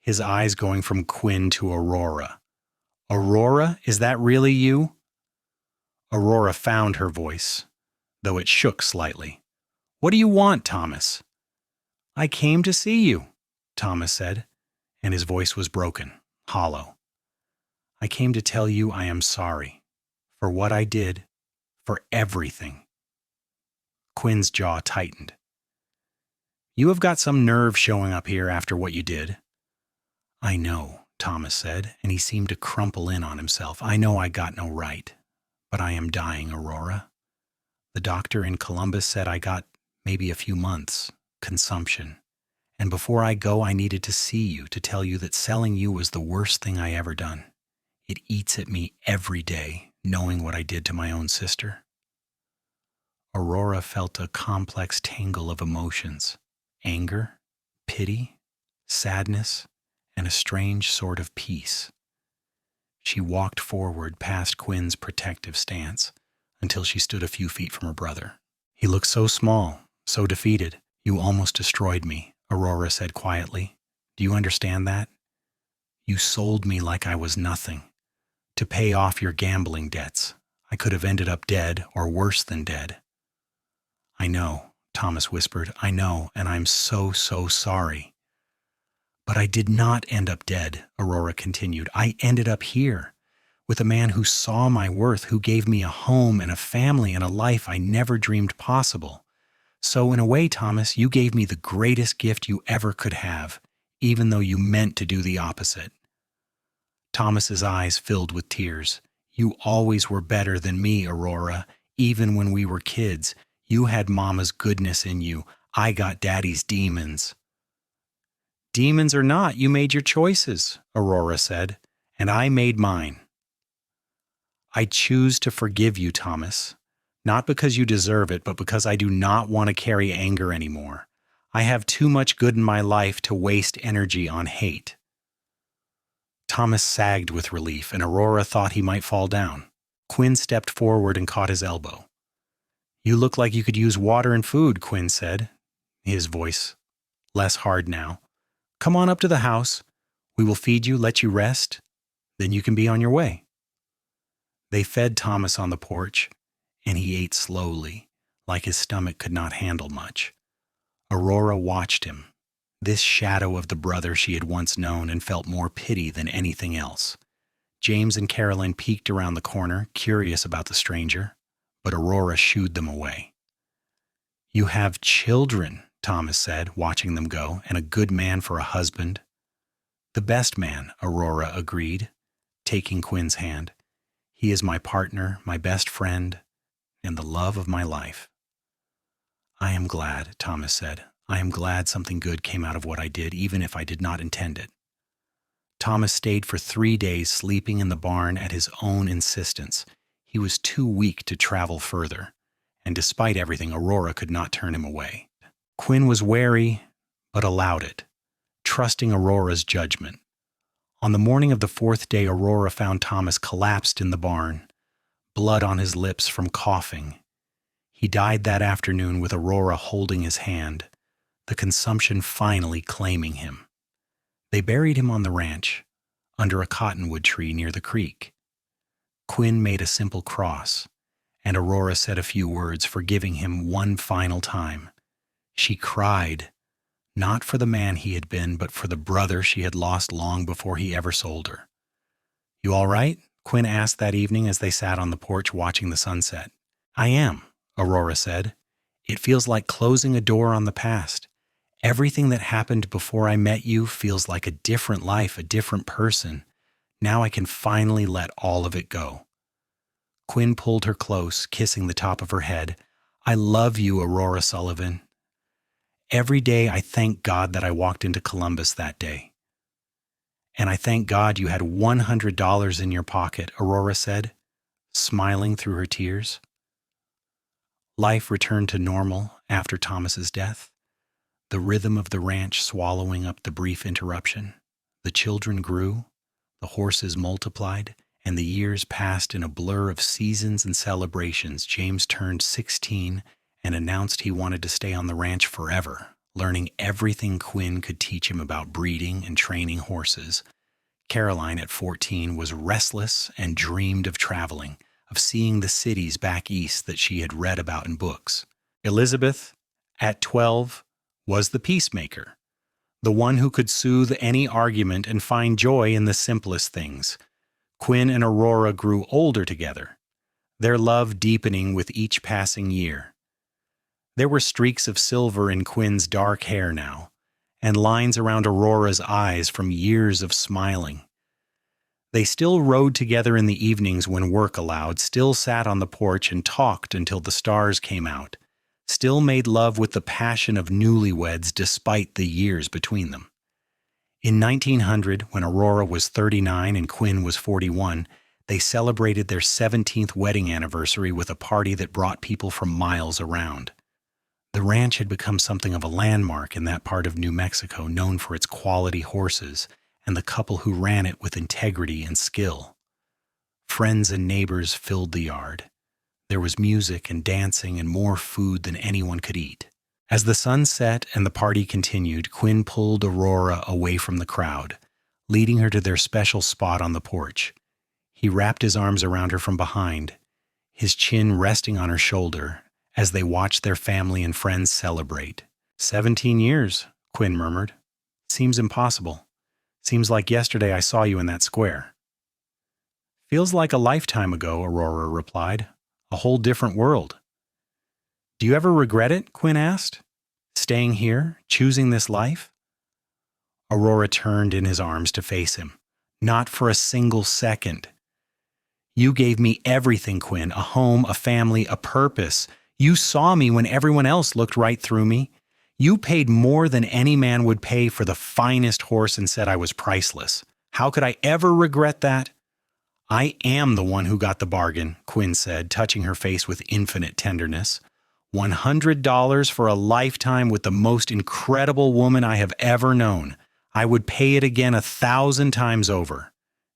S1: his eyes going from Quinn to Aurora. "Aurora, is that really you?" Aurora found her voice, though it shook slightly. "What do you want, Thomas?" "I came to see you," Thomas said, and his voice was broken, hollow. "I came to tell you I am sorry for what I did, for everything." Quinn's jaw tightened. "You have got some nerve showing up here after what you did." "I know," Thomas said, and he seemed to crumple in on himself. "I know I got no right, but I am dying, Aurora. The doctor in Columbus said I got maybe a few months, consumption. And before I go, I needed to see you, to tell you that selling you was the worst thing I ever done. It eats at me every day, knowing what I did to my own sister." Aurora felt a complex tangle of emotions: anger, pity, sadness, and a strange sort of peace. She walked forward past Quinn's protective stance until she stood a few feet from her brother. "He looked so small, so defeated. You almost destroyed me," Aurora said quietly. "Do you understand that? You sold me like I was nothing, to pay off your gambling debts. I could have ended up dead, or worse than dead." "I know," Thomas whispered. "I know, and I'm so sorry." "But I did not end up dead," Aurora continued. "I ended up here, with a man who saw my worth, who gave me a home and a family and a life I never dreamed possible. So in a way, Thomas, you gave me the greatest gift you ever could have, even though you meant to do the opposite." Thomas's eyes filled with tears. "You always were better than me, Aurora, even when we were kids. You had Mama's goodness in you. I got Daddy's demons." "Demons or not, you made your choices," Aurora said, "and I made mine. I choose to forgive you, Thomas, not because you deserve it, but because I do not want to carry anger anymore. I have too much good in my life to waste energy on hate." Thomas sagged with relief, and Aurora thought he might fall down. Quinn stepped forward and caught his elbow. "You look like you could use water and food," Quinn said, his voice less hard now. "Come on up to the house. We will feed you, let you rest. Then you can be on your way." They fed Thomas on the porch, and he ate slowly, like his stomach could not handle much. Aurora watched him, this shadow of the brother she had once known, and felt more pity than anything else. James and Caroline peeked around the corner, curious about the stranger, but Aurora shooed them away. "You have children," Thomas said, watching them go, "and a good man for a husband." "The best man," Aurora agreed, taking Quinn's hand. "He is my partner, my best friend, and the love of my life." "I am glad," Thomas said. "I am glad something good came out of what I did, even if I did not intend it." Thomas stayed for 3 days, sleeping in the barn at his own insistence. He was too weak to travel further, and despite everything, Aurora could not turn him away. Quinn was wary, but allowed it, trusting Aurora's judgment. On the morning of the 4th day, Aurora found Thomas collapsed in the barn, blood on his lips from coughing. He died that afternoon with Aurora holding his hand, the consumption finally claiming him. They buried him on the ranch, under a cottonwood tree near the creek. Quinn made a simple cross, and Aurora said a few words, forgiving him one final time. She cried, not for the man he had been, but for the brother she had lost long before he ever sold her. "You all right?" Quinn asked that evening as they sat on the porch watching the sunset. "I am," Aurora said. "It feels like closing a door on the past. Everything that happened before I met you feels like a different life, a different person. Now I can finally let all of it go." Quinn pulled her close, kissing the top of her head. I love you, Aurora Sullivan. Every day I thank God that I walked into Columbus that day. And I thank God you had $100 in your pocket, Aurora said, smiling through her tears. Life returned to normal after Thomas's death, the rhythm of the ranch swallowing up the brief interruption. The children grew, the horses multiplied, and the years passed in a blur of seasons and celebrations. James turned 16 and announced he wanted to stay on the ranch forever, learning everything Quinn could teach him about breeding and training horses. Caroline, at 14, was restless and dreamed of traveling, of seeing the cities back east that she had read about in books. Elizabeth, at 12, was the peacemaker, the one who could soothe any argument and find joy in the simplest things. Quinn and Aurora grew older together, their love deepening with each passing year. There were streaks of silver in Quinn's dark hair now, and lines around Aurora's eyes from years of smiling. They still rode together in the evenings when work allowed, still sat on the porch and talked until the stars came out, still made love with the passion of newlyweds despite the years between them. In 1900, when Aurora was 39 and Quinn was 41, they celebrated their 17th wedding anniversary with a party that brought people from miles around. The ranch had become something of a landmark in that part of New Mexico, known for its quality horses and the couple who ran it with integrity and skill. Friends and neighbors filled the yard. There was music and dancing and more food than anyone could eat. As the sun set and the party continued, Quinn pulled Aurora away from the crowd, leading her to their special spot on the porch. He wrapped his arms around her from behind, his chin resting on her shoulder, as they watched their family and friends celebrate. 17 years, Quinn murmured. Seems impossible. Seems like yesterday I saw you in that square. Feels like a lifetime ago, Aurora replied. A whole different world. Do you ever regret it? Quinn asked. Staying here, choosing this life? Aurora turned in his arms to face him. Not for a single second. You gave me everything, Quinn. A home, a family, a purpose. You saw me when everyone else looked right through me. You paid more than any man would pay for the finest horse and said I was priceless. How could I ever regret that? I am the one who got the bargain, Quinn said, touching her face with infinite tenderness. $100 for a lifetime with the most incredible woman I have ever known. I would pay it again 1,000 times over.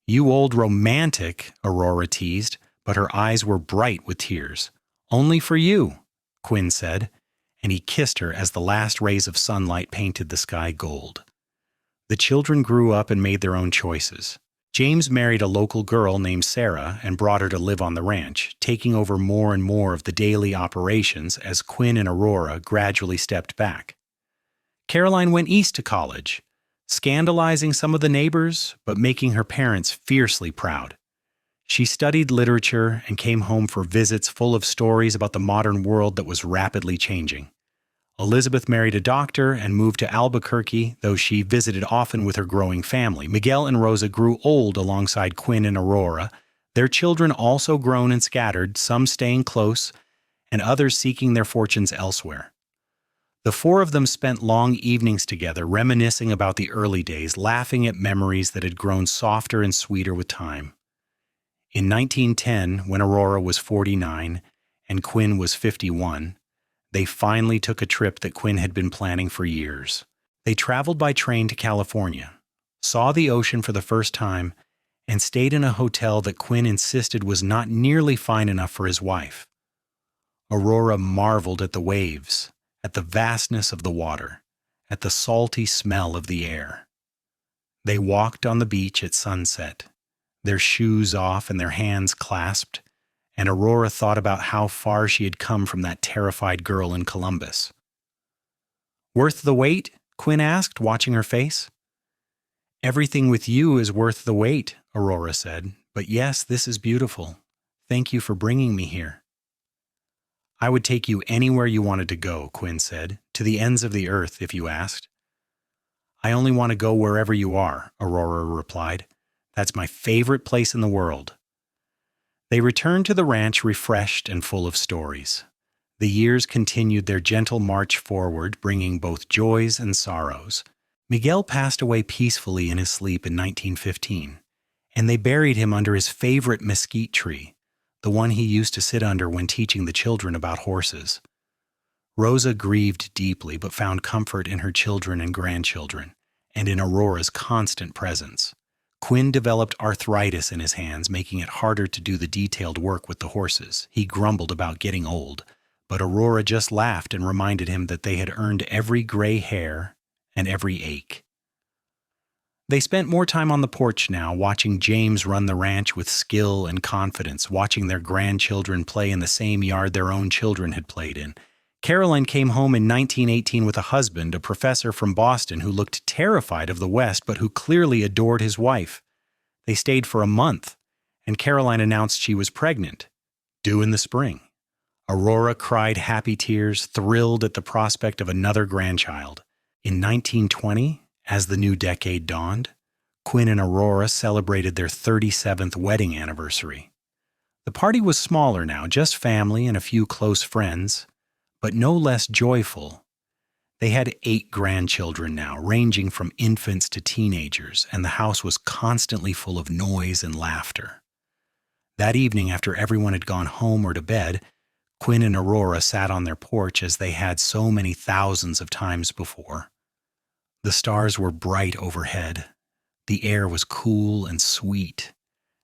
S1: You old romantic, Aurora teased, but her eyes were bright with tears. Only for you, Quinn said, and he kissed her as the last rays of sunlight painted the sky gold. The children grew up and made their own choices. James married a local girl named Sarah and brought her to live on the ranch, taking over more and more of the daily operations as Quinn and Aurora gradually stepped back. Caroline went east to college, scandalizing some of the neighbors, but making her parents fiercely proud. She studied literature and came home for visits full of stories about the modern world that was rapidly changing. Elizabeth married a doctor and moved to Albuquerque, though she visited often with her growing family. Miguel and Rosa grew old alongside Quinn and Aurora, their children also grown and scattered, some staying close, and others seeking their fortunes elsewhere. The four of them spent long evenings together, reminiscing about the early days, laughing at memories that had grown softer and sweeter with time. In 1910, when Aurora was 49 and Quinn was 51, they finally took a trip that Quinn had been planning for years. They traveled by train to California, saw the ocean for the first time, and stayed in a hotel that Quinn insisted was not nearly fine enough for his wife. Aurora marveled at the waves, at the vastness of the water, at the salty smell of the air. They walked on the beach at sunset, their shoes off and their hands clasped, and Aurora thought about how far she had come from that terrified girl in Columbus. Worth the wait? Quinn asked, watching her face. Everything with you is worth the wait, Aurora said. But yes, this is beautiful. Thank you for bringing me here. I would take you anywhere you wanted to go, Quinn said, to the ends of the earth if you asked. I only want to go wherever you are, Aurora replied. That's my favorite place in the world. They returned to the ranch refreshed and full of stories. The years continued their gentle march forward, bringing both joys and sorrows. Miguel passed away peacefully in his sleep in 1915, and they buried him under his favorite mesquite tree, the one he used to sit under when teaching the children about horses. Rosa grieved deeply but found comfort in her children and grandchildren, and in Aurora's constant presence. Quinn developed arthritis in his hands, making it harder to do the detailed work with the horses. He grumbled about getting old, but Aurora just laughed and reminded him that they had earned every gray hair and every ache. They spent more time on the porch now, watching James run the ranch with skill and confidence, watching their grandchildren play in the same yard their own children had played in. Caroline came home in 1918 with a husband, a professor from Boston who looked terrified of the West but who clearly adored his wife. They stayed for a month, and Caroline announced she was pregnant, due in the spring. Aurora cried happy tears, thrilled at the prospect of another grandchild. In 1920, as the new decade dawned, Quinn and Aurora celebrated their 37th wedding anniversary. The party was smaller now, just family and a few close friends, but no less joyful. They had 8 grandchildren now, ranging from infants to teenagers, and the house was constantly full of noise and laughter. That evening, after everyone had gone home or to bed, Quinn and Aurora sat on their porch as they had so many thousands of times before. The stars were bright overhead. The air was cool and sweet,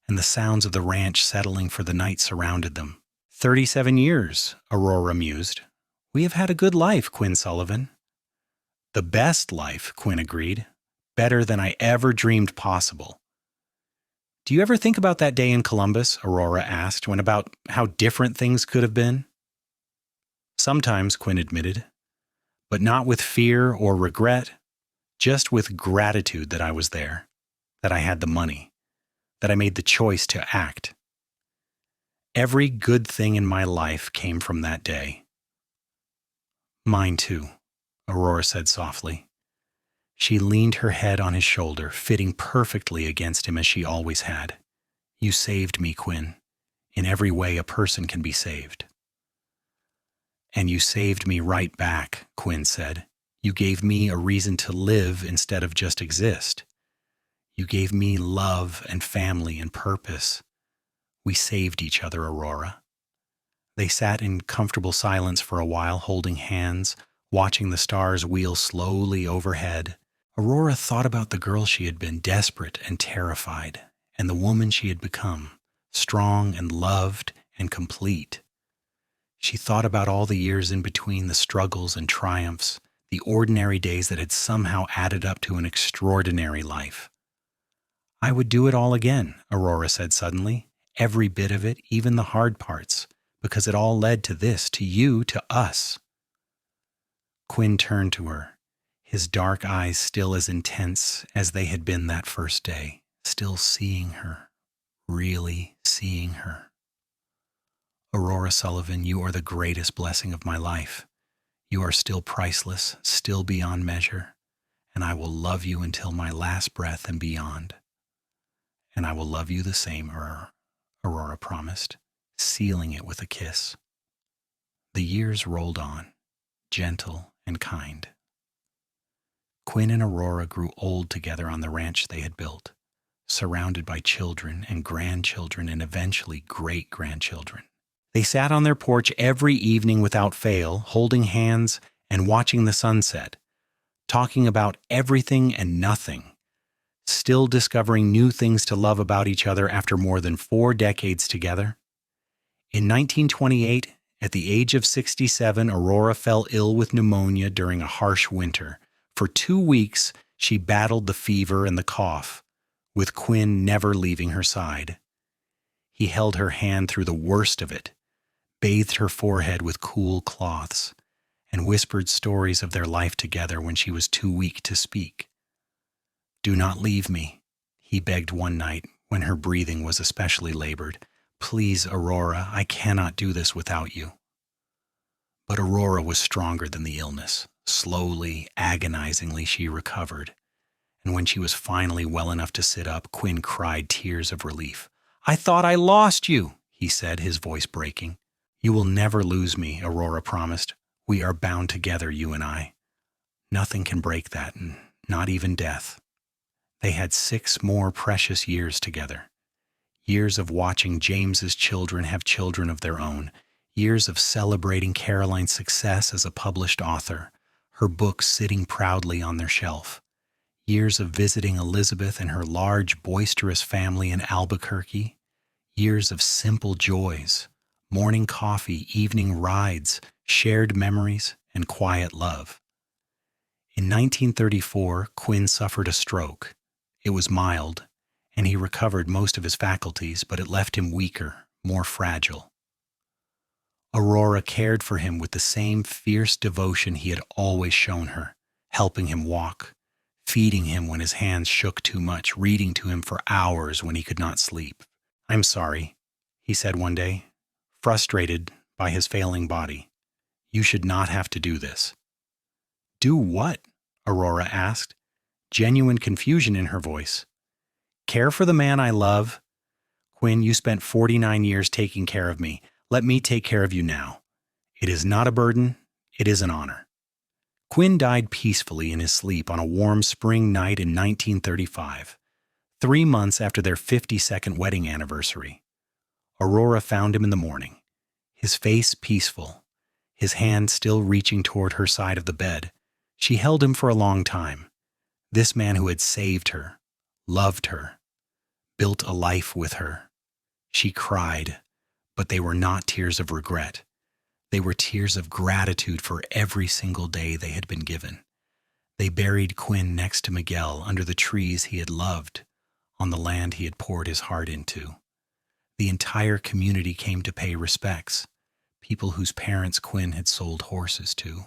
S1: and the sounds of the ranch settling for the night surrounded them. 37 years, Aurora mused. We have had a good life, Quinn Sullivan. The best life, Quinn agreed. Better than I ever dreamed possible. Do you ever think about that day in Columbus, Aurora asked, when about how different things could have been? Sometimes, Quinn admitted, but not with fear or regret, just with gratitude that I was there, that I had the money, that I made the choice to act. Every good thing in my life came from that day. Mine too, Aurora said softly. She leaned her head on his shoulder, fitting perfectly against him as she always had. You saved me, Quinn, in every way a person can be saved. And you saved me right back, Quinn said. You gave me a reason to live instead of just exist. You gave me love and family and purpose. We saved each other, Aurora. They sat in comfortable silence for a while, holding hands, watching the stars wheel slowly overhead. Aurora thought about the girl she had been, desperate and terrified, and the woman she had become, strong and loved and complete. She thought about all the years in between, the struggles and triumphs, the ordinary days that had somehow added up to an extraordinary life. I would do it all again, Aurora said suddenly, every bit of it, even the hard parts, because it all led to this, to you, to us. Quinn turned to her, his dark eyes still as intense as they had been that first day, still seeing her, really seeing her. Aurora Sullivan, you are the greatest blessing of my life. You are still priceless, still beyond measure, and I will love you until my last breath and beyond. And I will love you the same, Aurora promised, sealing it with a kiss. The years rolled on, gentle and kind. Quinn and Aurora grew old together on the ranch they had built, surrounded by children and grandchildren and eventually great-grandchildren. They sat on their porch every evening without fail, holding hands and watching the sunset, talking about everything and nothing, still discovering new things to love about each other after more than 4 decades together. In 1928, at the age of 67, Aurora fell ill with pneumonia during a harsh winter. For 2 weeks, she battled the fever and the cough, with Quinn never leaving her side. He held her hand through the worst of it, bathed her forehead with cool cloths, and whispered stories of their life together when she was too weak to speak. Do not leave me, he begged one night when her breathing was especially labored. Please, Aurora, I cannot do this without you. But Aurora was stronger than the illness. Slowly, agonizingly, she recovered. And when she was finally well enough to sit up, Quinn cried tears of relief. I thought I lost you, he said, his voice breaking. "You will never lose me," Aurora promised. "We are bound together, you and I. Nothing can break that, not even death." They had 6 more precious years together. Years of watching James's children have children of their own. Years of celebrating Caroline's success as a published author, her books sitting proudly on their shelf. Years of visiting Elizabeth and her large, boisterous family in Albuquerque. Years of simple joys, morning coffee, evening rides, shared memories, and quiet love. In 1934, Quinn suffered a stroke. It was mild, and he recovered most of his faculties, but it left him weaker, more fragile. Aurora cared for him with the same fierce devotion he had always shown her, helping him walk, feeding him when his hands shook too much, reading to him for hours when he could not sleep. "I'm sorry," he said one day, frustrated by his failing body. "You should not have to do this." "Do what?" Aurora asked, genuine confusion in her voice. "Care for the man I love? Quinn, you spent 49 years taking care of me. Let me take care of you now. It is not a burden, it is an honor." Quinn died peacefully in his sleep on a warm spring night in 1935, 3 months after their 52nd wedding anniversary. Aurora found him in the morning, his face peaceful, his hand still reaching toward her side of the bed. She held him for a long time. This man who had saved her, loved her, built a life with her. She cried, but they were not tears of regret. They were tears of gratitude for every single day they had been given. They buried Quinn next to Miguel under the trees he had loved, on the land he had poured his heart into. The entire community came to pay respects, people whose parents Quinn had sold horses to,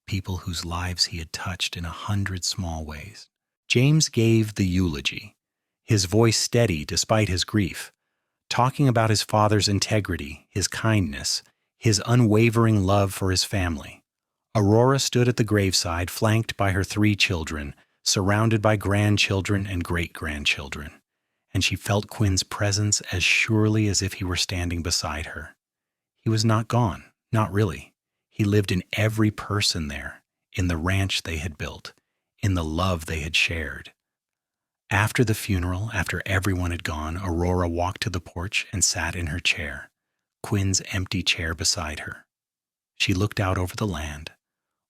S1: people whose lives he had touched in 100 small ways. James gave the eulogy, his voice steady despite his grief, talking about his father's integrity, his kindness, his unwavering love for his family. Aurora stood at the graveside, flanked by her 3 children, surrounded by grandchildren and great-grandchildren, and she felt Quinn's presence as surely as if he were standing beside her. He was not gone, not really. He lived in every person there, in the ranch they had built, in the love they had shared. After the funeral, after everyone had gone, Aurora walked to the porch and sat in her chair, Quinn's empty chair beside her. She looked out over the land,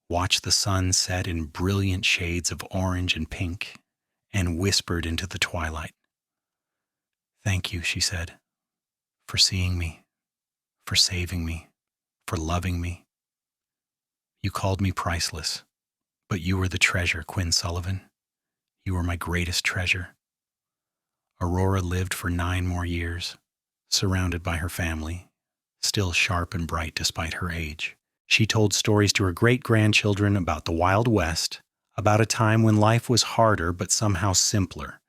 S1: watched the sun set in brilliant shades of orange and pink, and whispered into the twilight. "Thank you," she said, "for seeing me, for saving me, for loving me. You called me priceless, but you were the treasure, Quinn Sullivan. You were my greatest treasure." Aurora lived for 9 more years, surrounded by her family, still sharp and bright despite her age. She told stories to her great-grandchildren about the Wild West, about a time when life was harder but somehow simpler.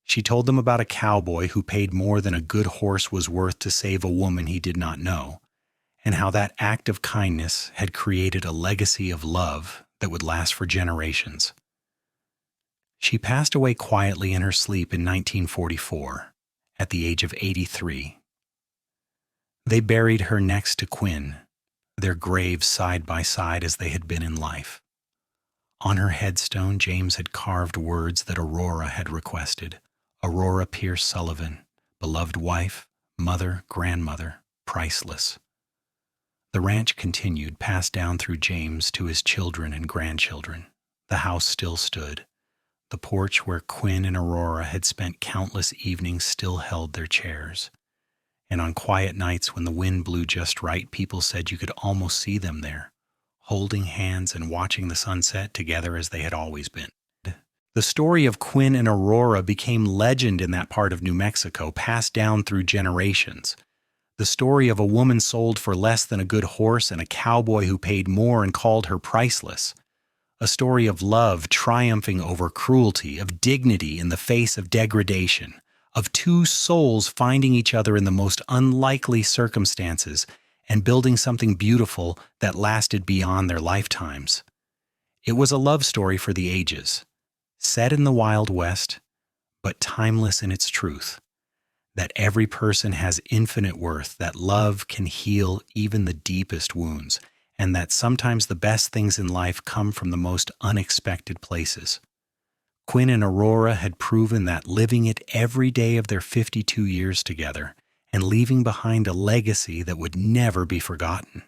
S1: She told them about a cowboy who paid more than a good horse was worth to save a woman he did not know, and how that act of kindness had created a legacy of love that would last for generations. She passed away quietly in her sleep in 1944, at the age of 83. They buried her next to Quinn, their graves side by side as they had been in life. On her headstone, James had carved words that Aurora had requested. Aurora Pierce Sullivan, beloved wife, mother, grandmother, priceless. The ranch continued, passed down through James to his children and grandchildren. The house still stood. The porch where Quinn and Aurora had spent countless evenings still held their chairs. And on quiet nights when the wind blew just right, people said you could almost see them there, holding hands and watching the sunset together as they had always been. The story of Quinn and Aurora became legend in that part of New Mexico, passed down through generations. The story of a woman sold for less than a good horse and a cowboy who paid more and called her priceless. A story of love triumphing over cruelty, of dignity in the face of degradation, of 2 souls finding each other in the most unlikely circumstances and building something beautiful that lasted beyond their lifetimes. It was a love story for the ages, set in the Wild West, but timeless in its truth. that every person has infinite worth, that love can heal even the deepest wounds, and that sometimes the best things in life come from the most unexpected places. Quinn and Aurora had proven that, living it every day of their 52 years together and leaving behind a legacy that would never be forgotten.